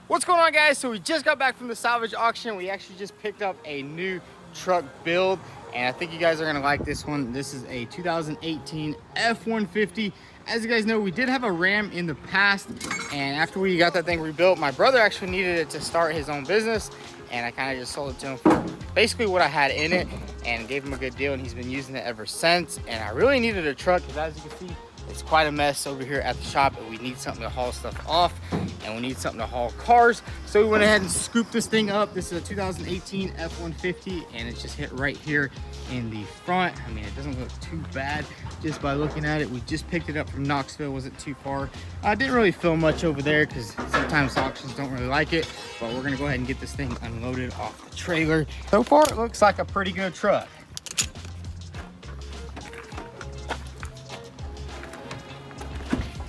What's going on, guys? So we just got back from the salvage auction. We actually just picked up a new truck build, and I think you guys are gonna like this one. This is a 2018 F-150. As you guys know, we did have a Ram in the past, and after we got that thing rebuilt, my brother actually needed it to start his own business, and I kind of just sold it to him for basically what I had in it and gave him a good deal, and he's been using it ever since. And I really needed a truck because, as you can see, it's quite a mess over here at the shop, and we need something to haul stuff off, and we need something to haul cars. So we went ahead and scooped this thing up. This is a 2018 F-150, and it's just hit right here in the front. I mean, it doesn't look too bad just by looking at it. We just picked it up from Knoxville, wasn't too far. I didn't really film much over there because sometimes auctions don't really like it, but we're gonna go ahead and get this thing unloaded off the trailer. So far, it looks like a pretty good truck.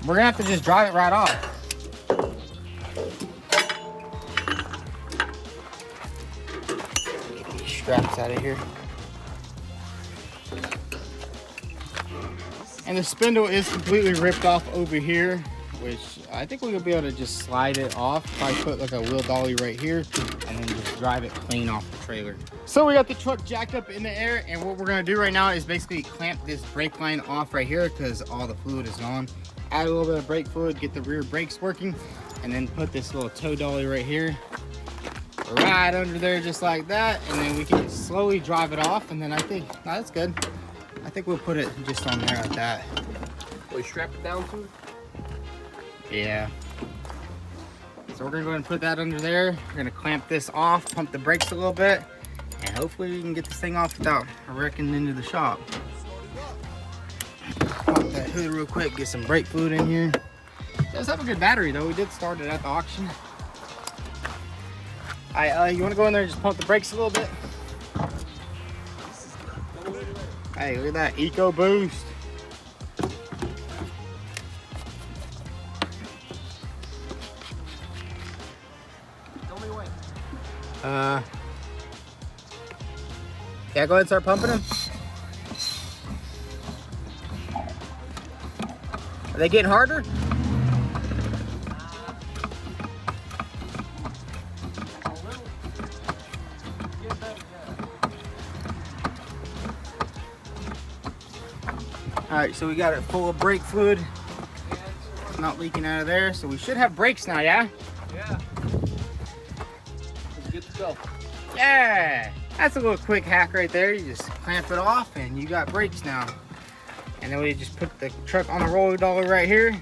We're gonna have to just drive it right off. Get these straps out of here. And the spindle is completely ripped off over here, which I think we'll be able to just slide it off. Probably put like a wheel dolly right here and then just drive it clean off the trailer. So we got the truck jacked up in the air, and what we're gonna do right now is basically clamp this brake line off right here because all the fluid is on. Add a little bit of brake fluid, get the rear brakes working, and then put this little tow dolly right here, right under there just like that, and then we can slowly drive it off. And then I think, no, that's good. I think we'll put it just on there like that. Will you strap it down to it? Yeah. So we're gonna go ahead and put that under there. We're gonna clamp this off, pump the brakes a little bit, and hopefully we can get this thing off without wrecking into the shop. Pop that hood real quick, get some brake fluid in here. It does have a good battery though. We did start it at the auction. You wanna go in there and just pump the brakes a little bit? Hey, look at that Eco Boost. Tell me when. Yeah, go ahead and start pumping them. Are they getting harder? All right, so we got it full of brake fluid. It's not leaking out of there, so we should have brakes now, yeah? Yeah. Let's get to go. Yeah, that's a little quick hack right there. You just clamp it off and you got brakes now. And then we just put the truck on the roller dolly right here.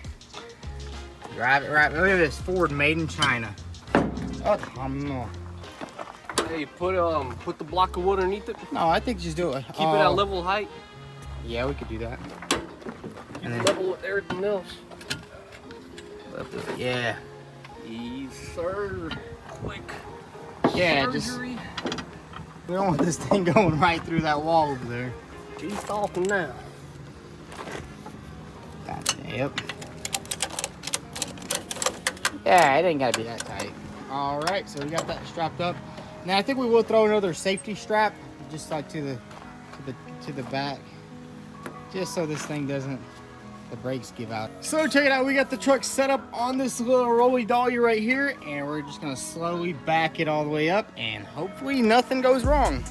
Drive it right. Look at this Ford made in China. Oh, no. Hey, put the block of wood underneath it. No, I think just do it. Keep it at level height. Yeah, we could do that. Keep it level with everything else. Yeah. Yes, sir. Quick. Yeah, surgery. We don't want this thing going right through that wall over there. He's talking now. Yep. Yeah, it ain't gotta be that tight. All right, so we got that strapped up. Now I think we will throw another safety strap, just like to the back, just so this thing doesn't, the brakes give out. So check it out, we got the truck set up on this little rolly dolly right here, and we're just gonna slowly back it all the way up, and hopefully nothing goes wrong.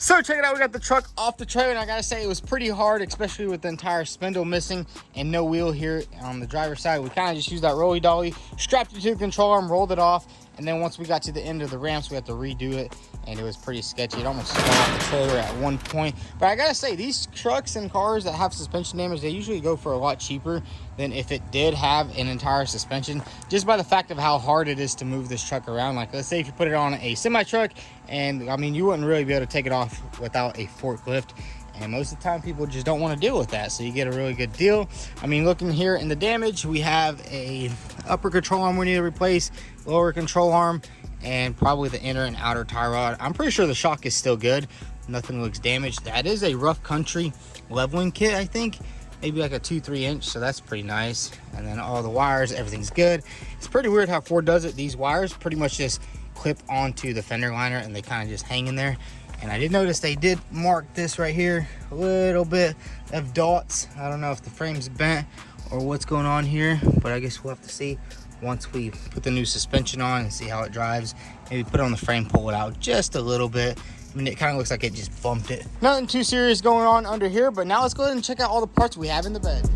So check it out, we got the truck off the trailer, and I gotta say it was pretty hard, especially with the entire spindle missing and no wheel here on the driver's side. We kind of just used that rolly dolly, strapped it to the control arm, rolled it off, and then once we got to the end of the ramps, we had to redo it, and it was pretty sketchy. It almost fell off the trailer at one point. But I gotta say, these trucks and cars that have suspension damage, they usually go for a lot cheaper than if it did have an entire suspension, just by the fact of how hard it is to move this truck around. Like, let's say if you put it on a semi truck, and I mean, you wouldn't really be able to take it off without a forklift. And most of the time people just don't want to deal with that, so you get a really good deal. I mean, looking here in the damage, we have a upper control arm we need to replace, lower control arm, and probably the inner and outer tie rod. I'm pretty sure the shock is still good. Nothing looks damaged. That is a rough country leveling kit, I think. Maybe like a 2-3 inch, so that's pretty nice. And then all the wires, everything's good. It's pretty weird how Ford does it. These wires pretty much just clip onto the fender liner and they kind of just hang in there. And I did notice they did mark this right here, a little bit of dots. I don't know if the frame's bent or what's going on here, but I guess we'll have to see once we put the new suspension on and see how it drives. Maybe put it on the frame, pull it out just a little bit. I mean, it kind of looks like it just bumped it. Nothing too serious going on under here, but now let's go ahead and check out all the parts we have in the bed.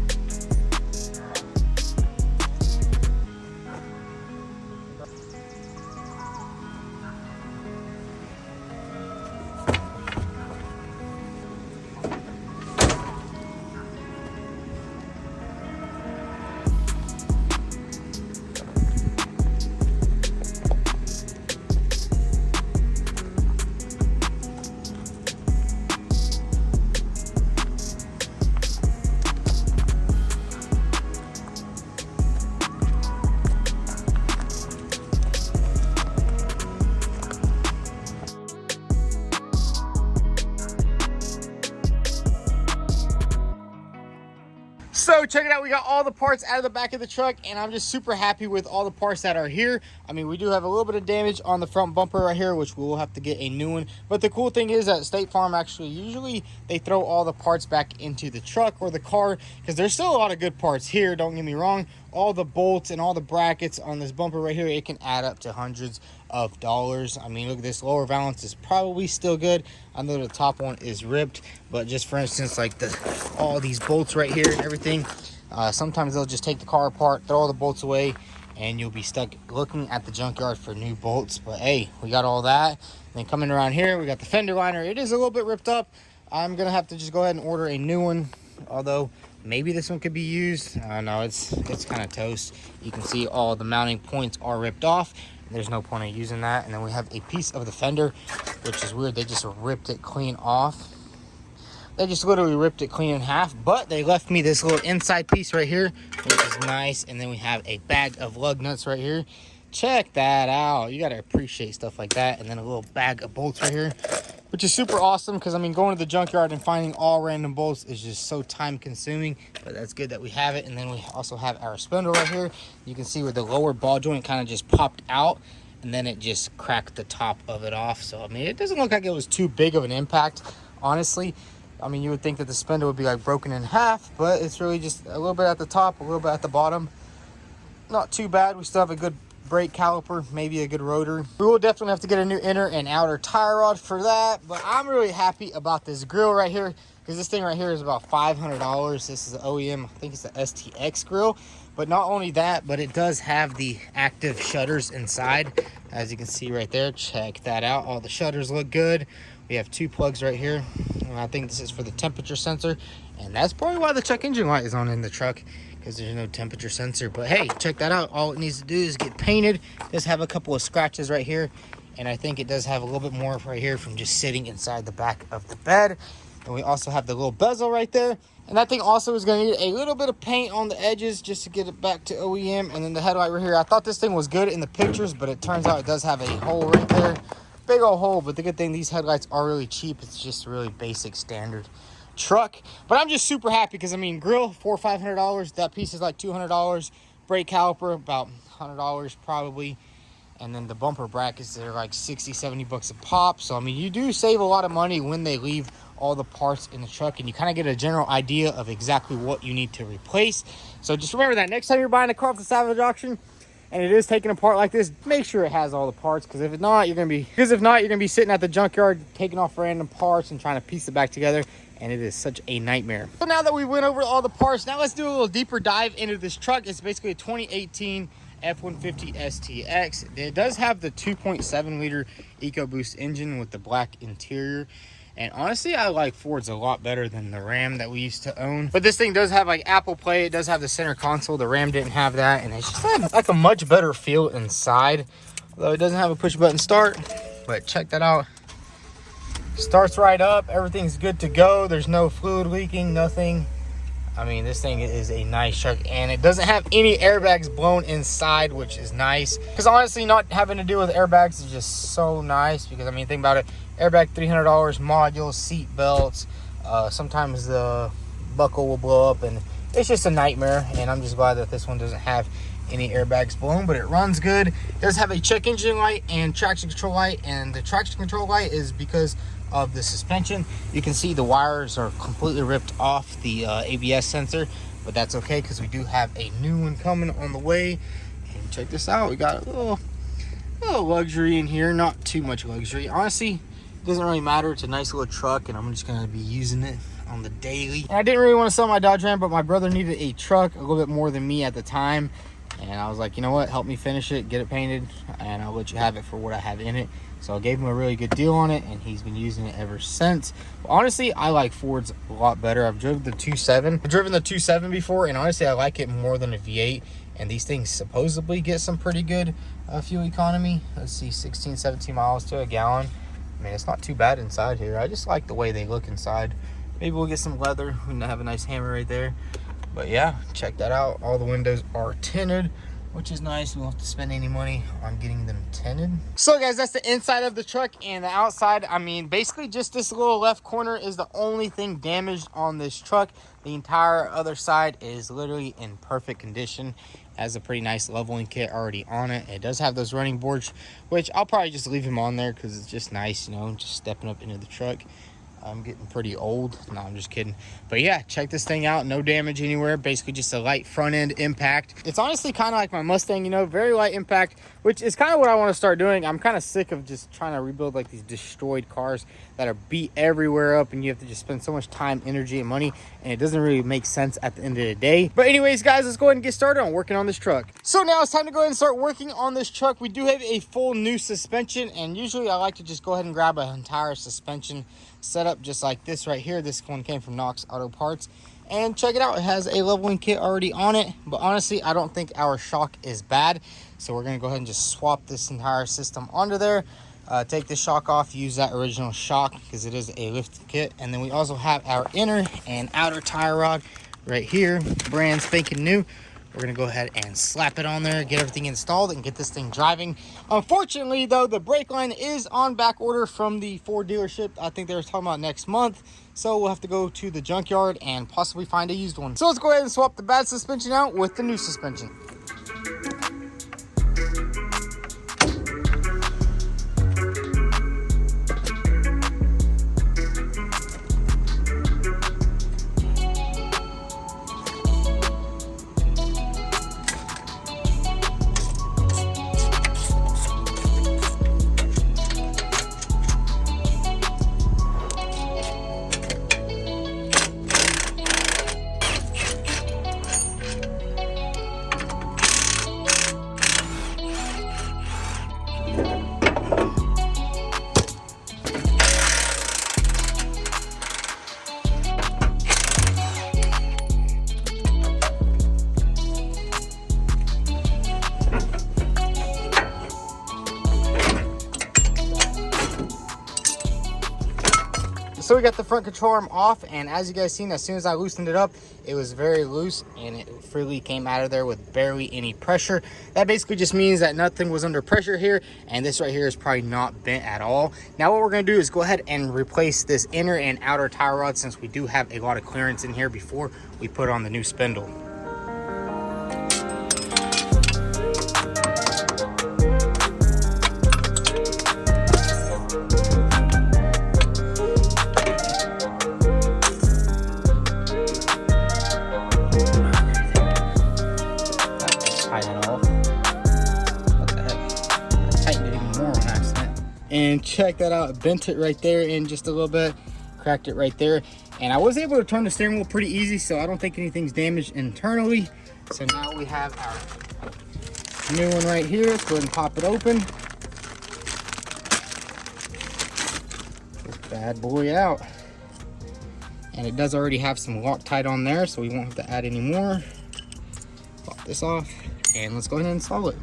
So check it out, we got all the parts out of the back of the truck, and I'm just super happy with all the parts that are here. I mean, we do have a little bit of damage on the front bumper right here, which we'll have to get a new one. But the cool thing is that State Farm actually, usually they throw all the parts back into the truck or the car, because there's still a lot of good parts here, don't get me wrong. All the bolts and all the brackets on this bumper right here, it can add up to hundreds of dollars. I mean, look, this lower valance is probably still good. I know the top one is ripped, but just for instance, like all these bolts right here and everything, sometimes they'll just take the car apart, throw all the bolts away, and you'll be stuck looking at the junkyard for new bolts. But hey, we got all that. And then coming around here, we got the fender liner. It is a little bit ripped up. I'm gonna have to just go ahead and order a new one, although maybe this one could be used. No, it's kind of toast. You can see all the mounting points are ripped off. There's no point in using that. And then we have a piece of the fender, which is weird. They just ripped it clean off. They just literally ripped it clean in half, but they left me this little inside piece right here, which is nice. And then we have a bag of lug nuts right here. Check that out. You got to appreciate stuff like that. And then a little bag of bolts right here, which is super awesome, because I mean, going to the junkyard and finding all random bolts is just so time consuming, but that's good that we have it. And then we also have our spindle right here. You can see where the lower ball joint kind of just popped out, and then it just cracked the top of it off. So I mean, it doesn't look like it was too big of an impact, honestly. I mean, you would think that the spindle would be like broken in half, but it's really just a little bit at the top, a little bit at the bottom. Not too bad. We still have a good brake caliper, maybe a good rotor. We will definitely have to get a new inner and outer tie rod for that, but I'm really happy about this grill right here, because this thing right here is about $500. This is an OEM, I think it's the STX grill. But not only that, but it does have the active shutters inside, as you can see right there. Check that out. All the shutters look good. We have 2 plugs right here, and I think this is for the temperature sensor, and that's probably why the check engine light is on in the truck, because there's no temperature sensor. But hey, check that out. All it needs to do is get painted. It does have a couple of scratches right here, and I think it does have a little bit more right here from just sitting inside the back of the bed. And we also have the little bezel right there, and that thing also is going to need a little bit of paint on the edges just to get it back to OEM. And then the headlight right here, I thought this thing was good in the pictures, but it turns out it does have a hole right there, big old hole. But the good thing, these headlights are really cheap. It's just a really basic standard truck. But I'm just super happy, because I mean, grill $400 or $500, that piece is like $200. Brake caliper about $100 probably, and then the bumper brackets, they're like 60-70 bucks a pop. So I mean, you do save a lot of money when they leave all the parts in the truck, and you kind of get a general idea of exactly what you need to replace. So just remember that next time you're buying a car off the salvage auction and it is taken apart like this, make sure it has all the parts, because if not, you're gonna be sitting at the junkyard taking off random parts and trying to piece it back together, and it is such a nightmare. So now that we went over all the parts, now let's do a little deeper dive into this truck. It's basically a 2018 F-150 STX. It does have the 2.7 liter EcoBoost engine with the black interior. And honestly, I like Fords a lot better than the Ram that we used to own. But this thing does have like Apple Play. It does have the center console. The Ram didn't have that. And it's just like a much better feel inside. Although it doesn't have a push button start. But check that out. Starts right up, everything's good to go. There's no fluid leaking, nothing. I mean, this thing is a nice truck, and it doesn't have any airbags blown inside, which is nice. Because honestly, not having to deal with airbags is just so nice. Because I mean, think about it: airbag $300, modules, seat belts. Sometimes the buckle will blow up, and it's just a nightmare. And I'm just glad that this one doesn't have any airbags blown, but it runs good. It does have a check engine light and traction control light, and the traction control light is because of the suspension. You can see the wires are completely ripped off the ABS sensor, but that's okay because we do have a new one coming on the way. And check this out, we got a little luxury in here, not too much luxury. Honestly, it doesn't really matter. It's a nice little truck, and I'm just gonna be using it on the daily. And I didn't really want to sell my Dodge Ram, but my brother needed a truck a little bit more than me at the time. And I was like, you know what, help me finish it, get it painted, and I'll let you have it for what I have in it. So I gave him a really good deal on it, and he's been using it ever since. But honestly, I like Fords a lot better. I've driven the 2.7. I've driven the 2.7 before, and honestly, I like it more than a V8. And these things supposedly get some pretty good fuel economy. Let's see, 16, 17 miles to a gallon. I mean, it's not too bad inside here. I just like the way they look inside. Maybe we'll get some leather. We have a nice hammer right there. But yeah, check that out. All the windows are tinted, which is nice. We won't have to spend any money on getting them tinted. So guys, that's the inside of the truck, and the outside, I mean, basically just this little left corner is the only thing damaged on this truck. The entire other side is literally in perfect condition. Has a pretty nice leveling kit already on it. It does have those running boards, which I'll probably just leave them on there because it's just nice, you know, just stepping up into the truck. I'm getting pretty old. No, I'm just kidding. But yeah, check this thing out. No damage anywhere. Basically just a light front end impact. It's honestly kind of like my Mustang, you know, very light impact, which is kind of what I want to start doing. I'm kind of sick of just trying to rebuild like these destroyed cars that are beat everywhere up, and you have to just spend so much time, energy, and money, and it doesn't really make sense at the end of the day. But anyways, guys, let's go ahead and get started on working on this truck. So now it's time to go ahead and start working on this truck. We do have a full new suspension, and usually I like to just go ahead and grab an entire suspension setup just like this right here. This one came from Knox Auto Parts, and check it out, it has a leveling kit already on it. But honestly, I don't think our shock is bad, so we're gonna go ahead and just swap this entire system onto there. Take the shock off, use that original shock because it is a lift kit. And then we also have our inner and outer tie rod right here, brand spanking new. We're gonna go ahead and slap it on there, get everything installed, and get this thing driving. Unfortunately, though, the brake line is on back order from the Ford dealership. I think they were talking about next month. So we'll have to go to the junkyard and possibly find a used one. So let's go ahead and swap the bad suspension out with the new suspension. So we got the front control arm off, and as you guys seen, as soon as I loosened it up, it was very loose and it freely came out of there with barely any pressure. That basically just means that nothing was under pressure here, and this right here is probably not bent at all. Now what we're going to do is go ahead and replace this inner and outer tie rod, since we do have a lot of clearance in here before we put on the new spindle. And check that out, bent it right there in just a little bit, cracked it right there. And I was able to turn the steering wheel pretty easy, so I don't think anything's damaged internally. So now we have our new one right here. Let's go ahead and pop it open. This bad boy out. And it does already have some Loctite on there, so we won't have to add any more. Pop this off, and let's go ahead and install it.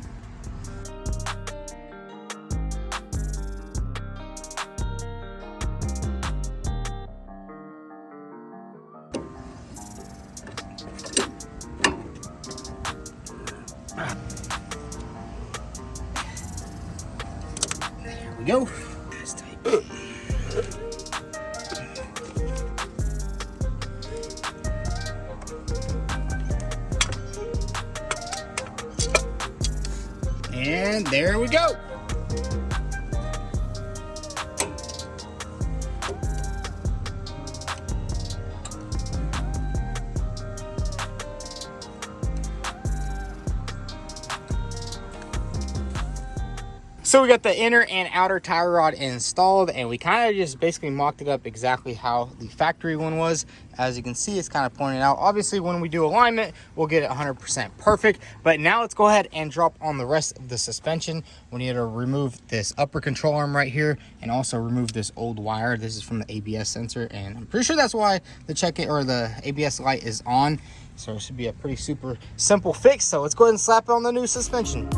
we go. And there we go. So we got the inner and outer tie rod installed, and we kind of just basically mocked it up exactly how the factory one was. As you can see, it's kind of pointed out. Obviously, when we do alignment, we'll get it 100% perfect. But now let's go ahead and drop on the rest of the suspension. We need to remove this upper control arm right here, and also remove this old wire. This is from the ABS sensor, and I'm pretty sure that's why the the ABS light is on. So it should be a pretty super simple fix. So let's go ahead and slap it on the new suspension.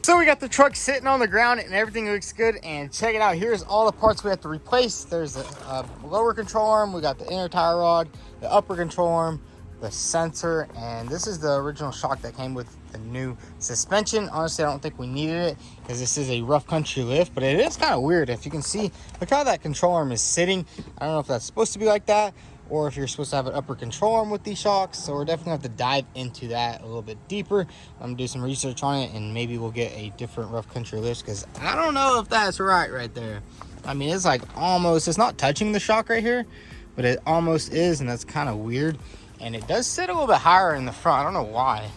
So we got the truck sitting on the ground and everything looks good, and check it out. Here's all the parts we have to replace. There's a lower control arm, we got the inner tie rod, the upper control arm, the sensor, and this is the original shock that came with the new suspension. Honestly, I don't think we needed it because this is a rough country lift, but it is kind of weird. If you can see, look how that control arm is sitting. I don't know if that's supposed to be like that, or if you're supposed to have an upper control arm with these shocks. So we're definitely going to have to dive into that a little bit deeper. I'm going to do some research on it, and maybe we'll get a different rough country lift, because I don't know if that's right there. I mean, it's like almost, it's not touching the shock right here, but it almost is, and that's kind of weird. And it does sit a little bit higher in the front. I don't know why.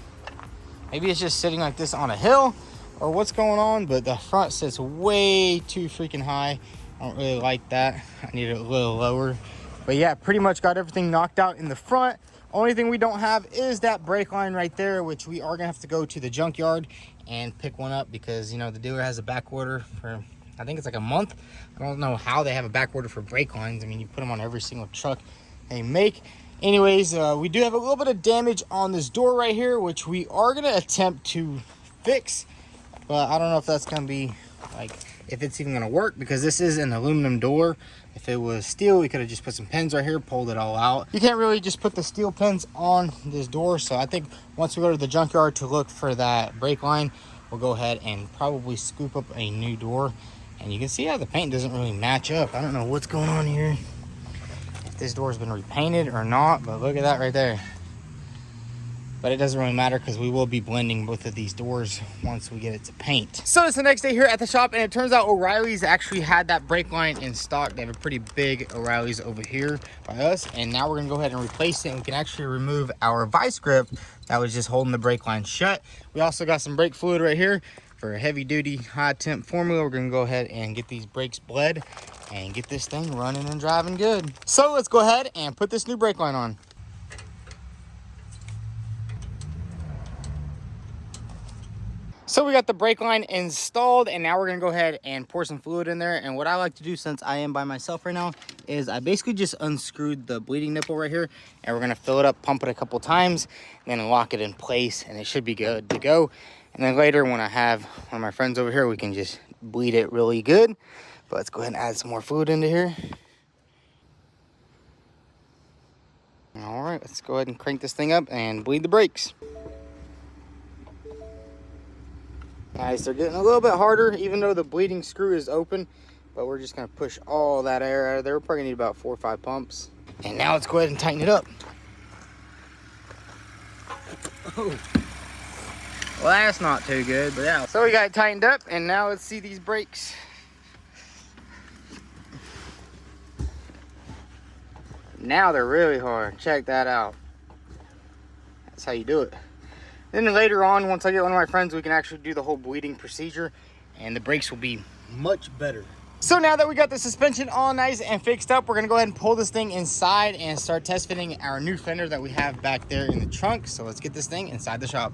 Maybe it's just sitting like this on a hill or what's going on, but the front sits way too freaking high. I don't really like that. I need it a little lower. But yeah, pretty much got everything knocked out in the front. Only thing we don't have is that brake line right there, which we are gonna have to go to the junkyard and pick one up, because, you know, the dealer has a back order for, I think it's like a month. I don't know how they have a back order for brake lines. I mean, you put them on every single truck they make. Anyways, we do have a little bit of damage on this door right here, which we are gonna attempt to fix, but I don't know if that's gonna be like, if it's even gonna work, because this is an aluminum door. If it was steel, we could have just put some pins right here, pulled it all out. You can't really just put the steel pins on this door. So I think once we go to the junkyard to look for that brake line, we'll go ahead and probably scoop up a new door. And you can see how the paint doesn't really match up. I don't know what's going on here, if this door's been repainted or not, but look at that right there. But it doesn't really matter, because we will be blending both of these doors once we get it to paint. So it's the next day here at the shop, and it turns out O'Reilly's actually had that brake line in stock. They have a pretty big O'Reilly's over here by us, and now we're gonna go ahead and replace it, and we can actually remove our vice grip that was just holding the brake line shut. We also got some brake fluid right here for a heavy duty high temp formula. We're gonna go ahead and get these brakes bled and get this thing running and driving good. So let's go ahead and put this new brake line on. So we got the brake line installed, and now we're gonna go ahead and pour some fluid in there. And what I like to do, since I am by myself right now, is I basically just unscrewed the bleeding nipple right here, and we're gonna fill it up, pump it a couple times, and then lock it in place, and it should be good to go. And then later, when I have one of my friends over here, we can just bleed it really good. But let's go ahead and add some more fluid into here. All right, let's go ahead and crank this thing up and bleed the brakes. Nice, they're getting a little bit harder, even though the bleeding screw is open, but we're just gonna push all that air out of there. We're probably gonna need about 4 or 5 pumps. And now let's go ahead and tighten it up. Oh. Well, that's not too good, but yeah. So we got it tightened up, and now let's see these brakes. Now they're really hard. Check that out. That's how you do it. Then later on, once I get one of my friends, we can actually do the whole bleeding procedure and the brakes will be much better. So now that we got the suspension all nice and fixed up, we're gonna go ahead and pull this thing inside and start test fitting our new fender that we have back there in the trunk. So let's get this thing inside the shop.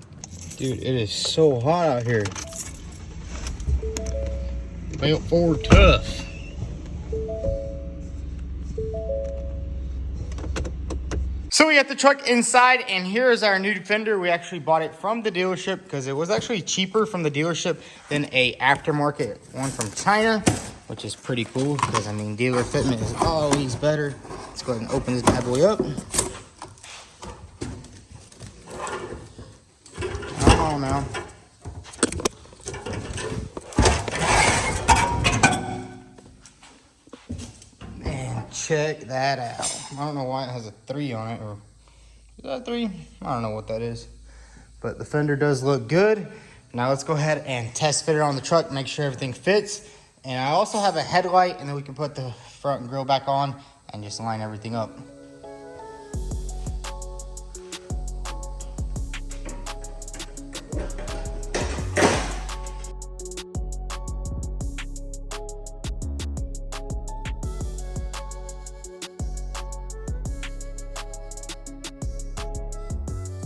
Dude, it is so hot out here. Belt forward tough. So we got the truck inside, and here is our new fender. We actually bought it from the dealership because it was actually cheaper from the dealership than a aftermarket one from China, which is pretty cool because, I mean, dealer fitment is always better. Let's go ahead and open this bad boy up. Come on now. Check that out. I don't know why it has a 3 on it, or is that a 3? I don't know what that is, but the fender does look good. Now let's go ahead and test fit it on the truck, make sure everything fits. And I also have a headlight, and then we can put the front grille back on and just line everything up.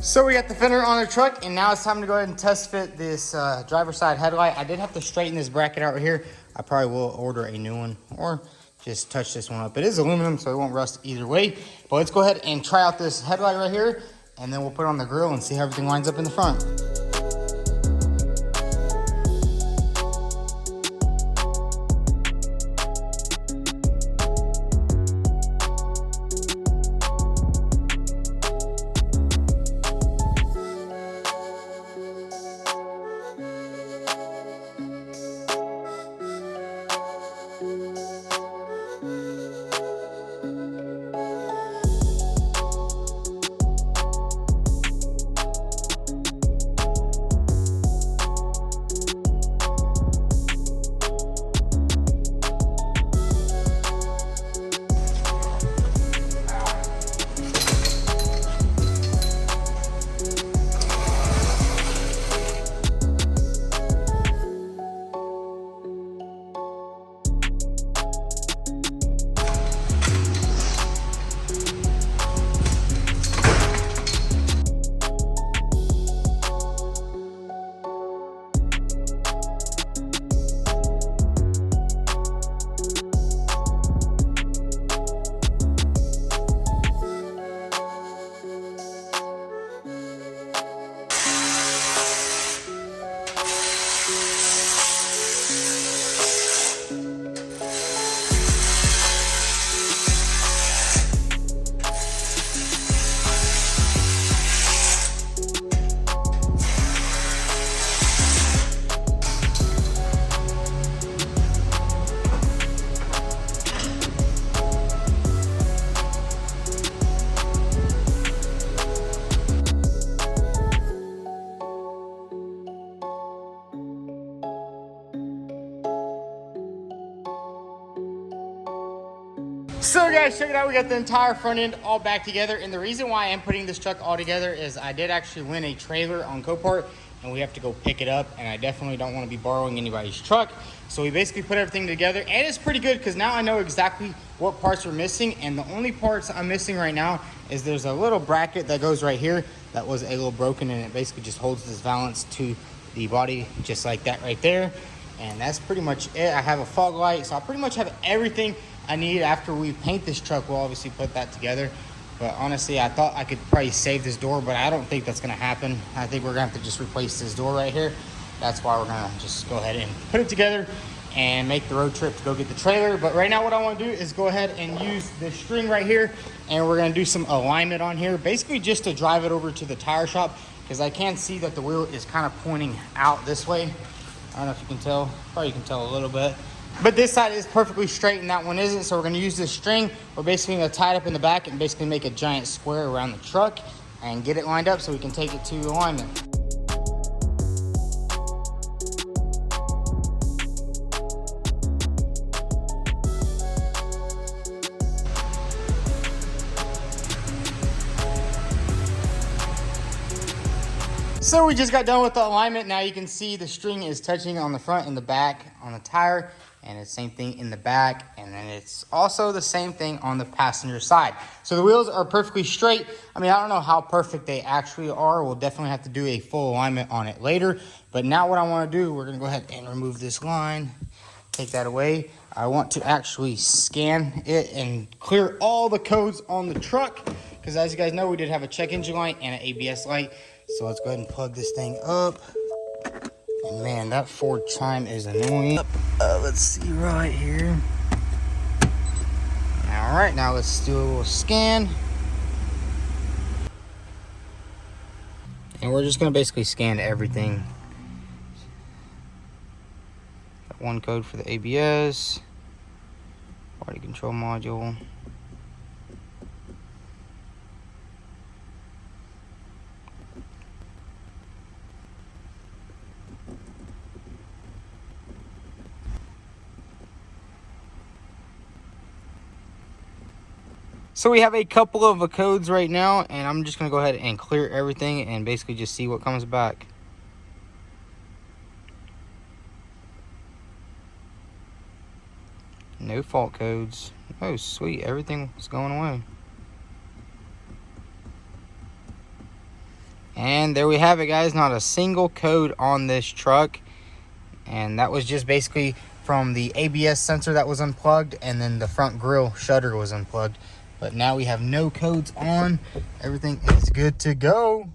So we got the fender on the truck, and now it's time to go ahead and test fit this driver's side headlight. I did have to straighten this bracket out right here. I probably will order a new one or just touch this one up. It is aluminum, so it won't rust either way. But let's go ahead and try out this headlight right here, and then we'll put it on the grill and see how everything lines up in the front. So guys, check it out. We got the entire front end all back together, and the reason why I am putting this truck all together is I did actually win a trailer on Copart, and we have to go pick it up, and I definitely don't want to be borrowing anybody's truck. So we basically put everything together, and it's pretty good because now I know exactly what parts are missing, and the only parts I'm missing right now is there's a little bracket that goes right here that was a little broken, and it basically just holds this valance to the body just like that right there. And that's pretty much it. I have a fog light, so I pretty much have everything I need. After we paint this truck, we'll obviously put that together. But honestly, I thought I could probably save this door, but I don't think that's gonna happen. I think we're gonna have to just replace this door right here. That's why we're gonna just go ahead and put it together and make the road trip to go get the trailer. But right now what I wanna do is go ahead and use this string right here, and we're gonna do some alignment on here, basically just to drive it over to the tire shop, because I can see that the wheel is kind of pointing out this way. I don't know if you can tell, probably you can tell a little bit. But this side is perfectly straight and that one isn't, so we're gonna use this string. We're basically gonna tie it up in the back and basically make a giant square around the truck and get it lined up so we can take it to alignment. So we just got done with the alignment. Now you can see the string is touching on the front and the back on the tire, and it's the same thing in the back, and then it's also the same thing on the passenger side. So the wheels are perfectly straight. I mean, I don't know how perfect they actually are. We'll definitely have to do a full alignment on it later. But now what I want to do, we're going to go ahead and remove this line, take that away. I want to actually scan it and clear all the codes on the truck, because as you guys know, we did have a check engine light and an ABS light. So let's go ahead and plug this thing up. And man, that Ford chime is annoying. Let's see right here. All right, now let's do a little scan. And we're just gonna basically scan everything. Got one code for the ABS, body control module. So we have a couple of codes right now, and I'm just gonna go ahead and clear everything and basically just see what comes back. No fault codes. Oh, sweet, everything was going away. And there we have it, guys. Not a single code on this truck. And that was just basically from the ABS sensor that was unplugged, and then the front grille shutter was unplugged. But now we have no codes on. Everything is good to go.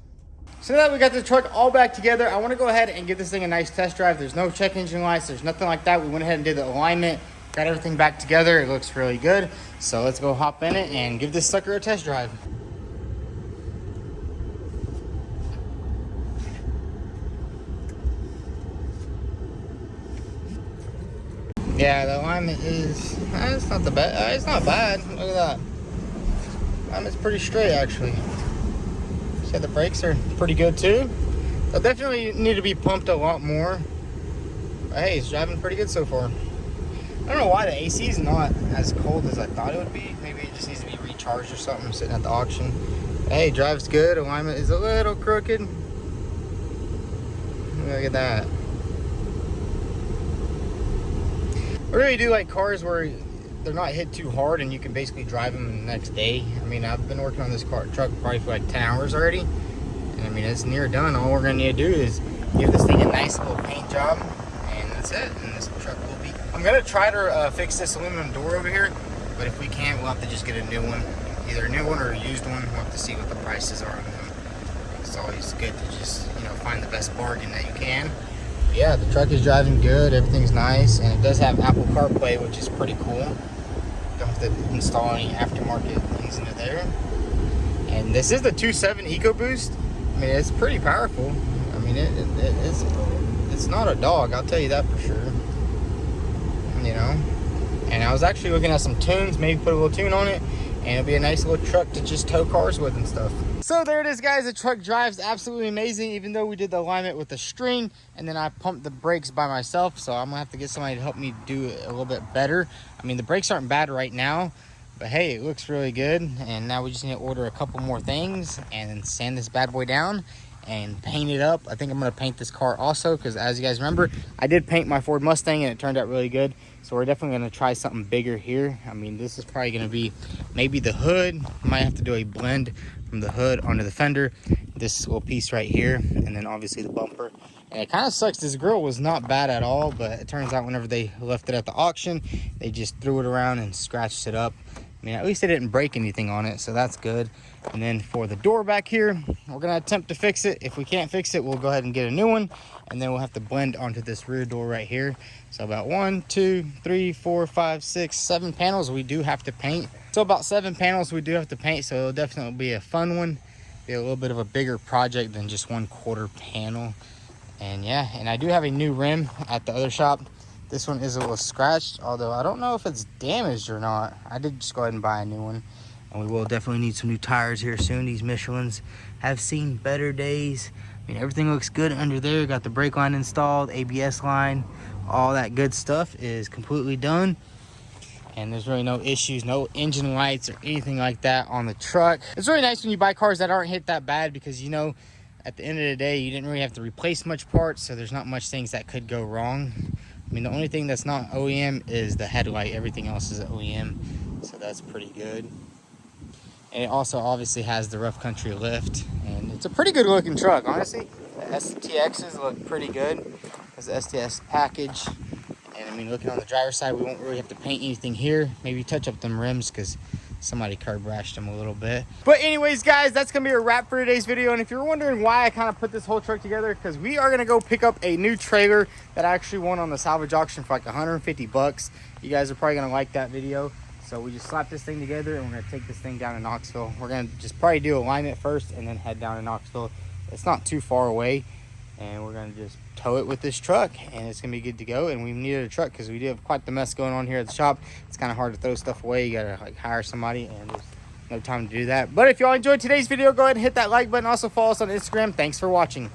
So now that we got the truck all back together, I want to go ahead and give this thing a nice test drive. There's no check engine lights. There's nothing like that. We went ahead and did the alignment. Got everything back together. It looks really good. So let's go hop in it and give this sucker a test drive. Yeah, the alignment is, it's not the bad. It's not bad. Look at that. It's pretty straight, actually. So the brakes are pretty good too. They'll definitely need to be pumped a lot more. But hey, it's driving pretty good so far. I don't know why the AC is not as cold as I thought it would be. Maybe it just needs to be recharged or something sitting at the auction. But hey, drives good. Alignment is a little crooked. Look at that. I really do like cars where they're not hit too hard and you can basically drive them the next day. I mean, I've been working on this truck probably for like 10 hours already. And I mean, it's near done. All we're gonna need to do is give this thing a nice little paint job, and that's it. And this truck will be... I'm gonna try to fix this aluminum door over here, but if we can't, we'll have to just get a new one. Either a new one or a used one. We'll have to see what the prices are on them. It's always good to just, you know, find the best bargain that you can. Yeah, the truck is driving good, everything's nice, and it does have Apple CarPlay, which is pretty cool. Don't have to install any aftermarket things into there. And this is the 2.7 EcoBoost. I mean, it's pretty powerful. I mean, it's not a dog, I'll tell you that for sure. You know? And I was actually looking at some tunes, maybe put a little tune on it, and it'll be a nice little truck to just tow cars with and stuff. So there it is, guys. The truck drives absolutely amazing, even though we did the alignment with the string and then I pumped the brakes by myself. So I'm gonna have to get somebody to help me do it a little bit better. I mean, the brakes aren't bad right now, but hey, it looks really good. And now we just need to order a couple more things and then sand this bad boy down and paint it up. I think I'm gonna paint this car also, because as you guys remember, I did paint my Ford Mustang and it turned out really good. So we're definitely gonna try something bigger here. I mean, this is probably gonna be maybe the hood. Might have to do a blend from the hood onto the fender, this little piece right here, and then obviously the bumper. And it kind of sucks, this grill was not bad at all, but it turns out whenever they left it at the auction, they just threw it around and scratched it up. I mean, at least they didn't break anything on it, so that's good. And then for the door back here, we're gonna attempt to fix it. If we can't fix it, we'll go ahead and get a new one, and then we'll have to blend onto this rear door right here. So about 1, 2, 3, 4, 5, 6, 7 panels we do have to paint. So about 7 panels we do have to paint, so it'll definitely be a fun one. Be a little bit of a bigger project than just 1/4 panel. And yeah, and I do have a new rim at the other shop. This one is a little scratched, although I don't know if it's damaged or not. I did just go ahead and buy a new one. And we will definitely need some new tires here soon. These Michelins have seen better days. I mean, everything looks good under there. Got the brake line installed, ABS line, all that good stuff is completely done. And there's really no issues, no engine lights or anything like that on the truck. It's really nice when you buy cars that aren't hit that bad, because you know, at the end of the day, you didn't really have to replace much parts, so there's not much things that could go wrong. I mean, the only thing that's not OEM is the headlight. Everything else is OEM, so that's pretty good. And it also obviously has the rough country lift, and it's a pretty good looking truck, honestly. The STXs look pretty good. There's the STS package. And I mean, looking on the driver's side, we won't really have to paint anything here. Maybe touch up them rims because somebody curb rashed them a little bit. But anyways, guys, that's gonna be a wrap for today's video. And if you're wondering why I kind of put this whole truck together, because we are gonna go pick up a new trailer that I actually won on the salvage auction for like 150 bucks. You guys are probably gonna like that video. So we just slapped this thing together and we're gonna take this thing down to Knoxville. We're gonna just probably do alignment first and then head down to Knoxville. It's not too far away, and we're gonna just tow it with this truck, and it's gonna be good to go. And we needed a truck because we do have quite the mess going on here at the shop. It's kind of hard to throw stuff away. You gotta like hire somebody, and there's no time to do that. But if y'all enjoyed today's video, go ahead and hit that like button. Also follow us on Instagram. Thanks for watching.